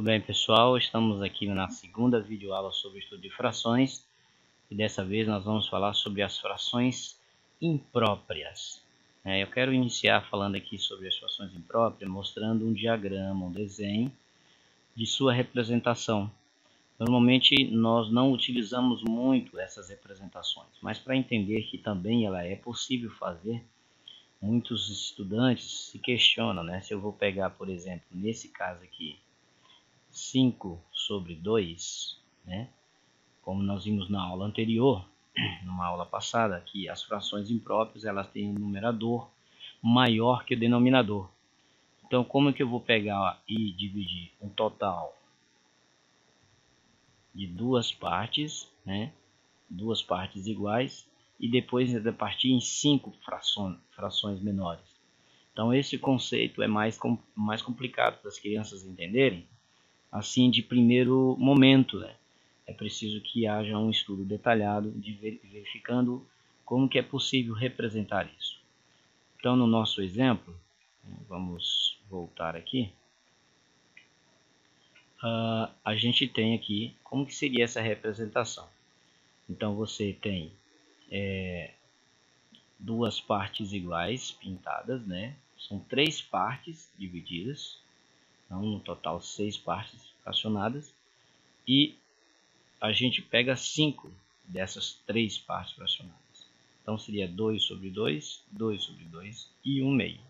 Muito bem, pessoal, estamos aqui na segunda videoaula sobre o estudo de frações e dessa vez nós vamos falar sobre as frações impróprias. Eu quero iniciar falando aqui sobre as frações impróprias, mostrando um diagrama, um desenho de sua representação. Normalmente nós não utilizamos muito essas representações, mas para entender que também ela é possível fazer, muitos estudantes se questionam, se eu vou pegar, por exemplo, nesse caso aqui, 5 sobre 2, como nós vimos na aula anterior, numa aula passada, que as frações impróprias elas têm um numerador maior que o denominador. Então, como é que eu vou pegar e dividir um total de duas partes, duas partes iguais, e depois repartir em 5 frações menores? Então, esse conceito é mais complicado para as crianças entenderem, assim de primeiro momento, É preciso que haja um estudo detalhado de verificando como que é possível representar isso. Então, no nosso exemplo, vamos voltar aqui, a gente tem aqui como que seria essa representação. Então, você tem duas partes iguais pintadas, São 3 partes divididas, então no total 6 partes fracionadas, e a gente pega 5 dessas 3 partes fracionadas. Então seria 2 sobre 2, 2 sobre 2 e 1 meio.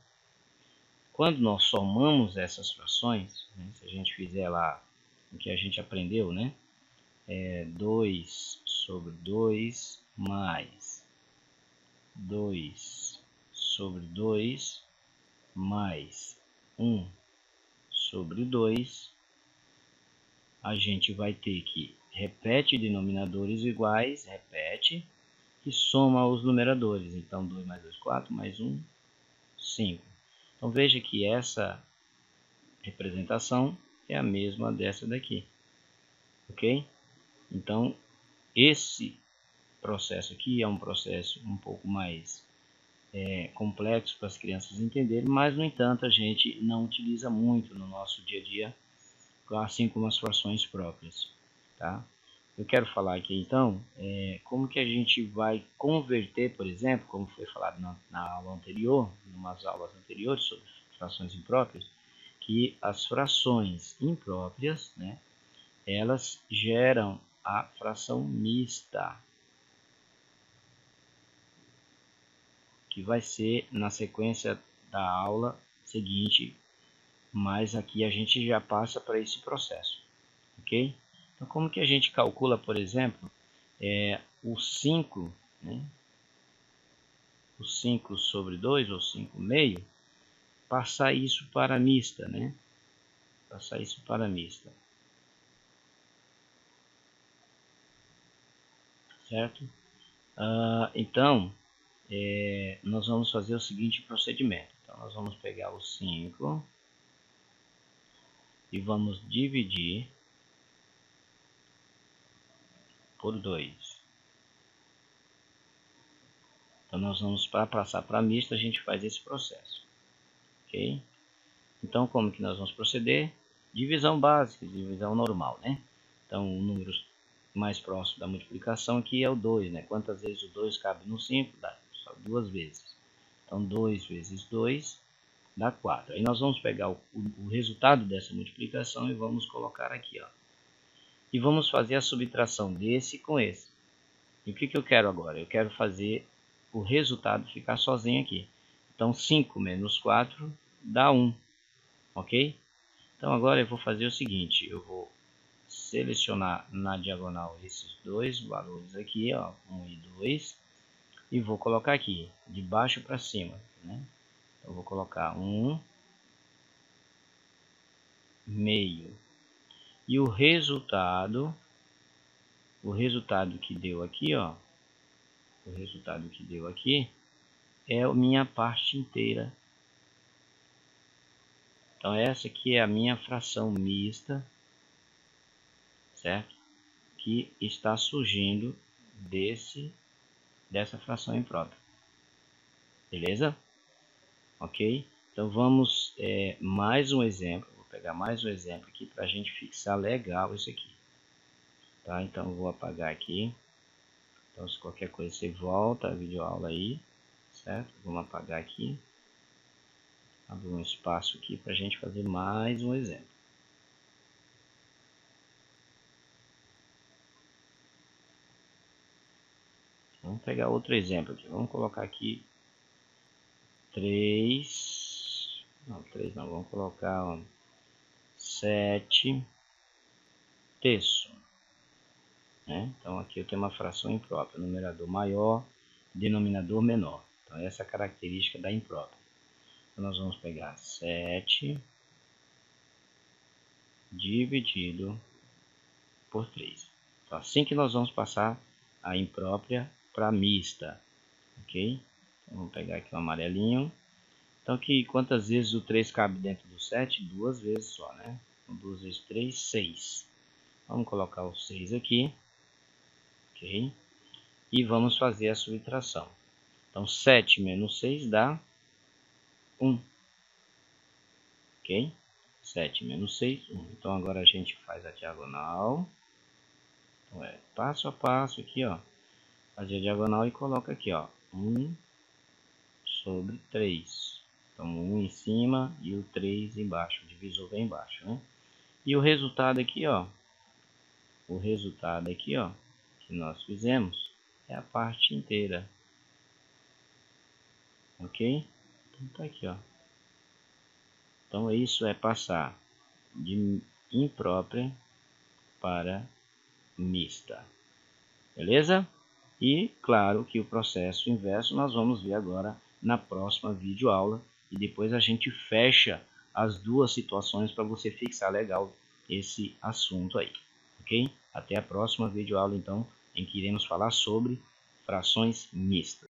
Quando nós somamos essas frações, se a gente fizer lá o que a gente aprendeu, 2 sobre 2 mais 2 sobre 2 mais 1 sobre 2, a gente vai ter que repete denominadores iguais, repete, e soma os numeradores. Então, 2 mais 2, 4, mais 1, 5. Então, veja que essa representação é a mesma dessa daqui. Ok? Então, esse processo aqui é um processo um pouco mais complexo para as crianças entenderem, mas, no entanto, a gente não utiliza muito no nosso dia a dia, assim como as frações próprias, tá? Eu quero falar aqui então como que a gente vai converter, por exemplo, como foi falado na aula anterior, em umas aulas anteriores sobre frações impróprias, que as frações impróprias, elas geram a fração mista, que vai ser na sequência da aula seguinte, mas aqui a gente já passa para esse processo, ok? Então, como que a gente calcula, por exemplo, o 5, o 5 sobre 2, ou 5 meio, passar isso para mista, Passar isso para mista. Certo? Então, nós vamos fazer o seguinte procedimento. Então, nós vamos pegar o 5 e vamos dividir por 2. Então, nós vamos, para passar para mista, a gente faz esse processo. Ok? Então, como que nós vamos proceder? Divisão básica, divisão normal, Então, o número mais próximo da multiplicação aqui é o 2, Quantas vezes o 2 cabe no 5? Dá só 2 vezes. Então, 2 vezes 2 dá 4. Aí nós vamos pegar o resultado dessa multiplicação e vamos colocar aqui, E vamos fazer a subtração desse com esse. E o que eu quero agora? Eu quero fazer o resultado ficar sozinho aqui. Então, 5 menos 4 dá 1. Ok? Então, agora eu vou fazer o seguinte. Eu vou selecionar na diagonal esses dois valores aqui, 1 e 2. E vou colocar aqui, de baixo para cima, Então, eu vou colocar 1 meio. E o resultado que deu aqui, o resultado que deu aqui é a minha parte inteira. Então, essa aqui é a minha fração mista, certo? Que está surgindo dessa fração imprópria. Beleza? Ok? Então, vamos mais um exemplo. Vou pegar mais um exemplo aqui para a gente fixar legal isso aqui. Tá? Então eu vou apagar aqui. Então se qualquer coisa você volta a videoaula aí, certo? Vamos apagar aqui. Abrir um espaço aqui para a gente fazer mais um exemplo. Vamos pegar outro exemplo aqui. Vamos colocar aqui 3. Não, 3 não. Vamos colocar 7 terços. Né? Então aqui eu tenho uma fração imprópria. Numerador maior, denominador menor. Então essa é a característica da imprópria. Então nós vamos pegar 7 dividido por 3. Então assim que nós vamos passar a imprópria para mista. Ok? Então, vamos pegar aqui o amarelinho. Então aqui quantas vezes o 3 cabe dentro do 7? 2 vezes só, né? Então, 2 vezes 3, 6. Vamos colocar o 6 aqui. Ok? E vamos fazer a subtração. Então 7 menos 6 dá 1. Ok? 7 menos 6, 1. Então agora a gente faz a diagonal. Então é passo a passo aqui, ó. Fazer a diagonal e coloca aqui, ó. 1 sobre 3. Então 1 em cima e o 3 embaixo. O divisor vem embaixo, né? E o resultado aqui, ó. O resultado aqui, ó, que nós fizemos é a parte inteira. Ok? Então tá aqui, ó. Então isso é passar de imprópria para mista. Beleza? E claro que o processo inverso nós vamos ver agora na próxima videoaula. E depois a gente fecha as duas situações para você fixar legal esse assunto aí. Ok? Até a próxima videoaula então, em que iremos falar sobre frações mistas.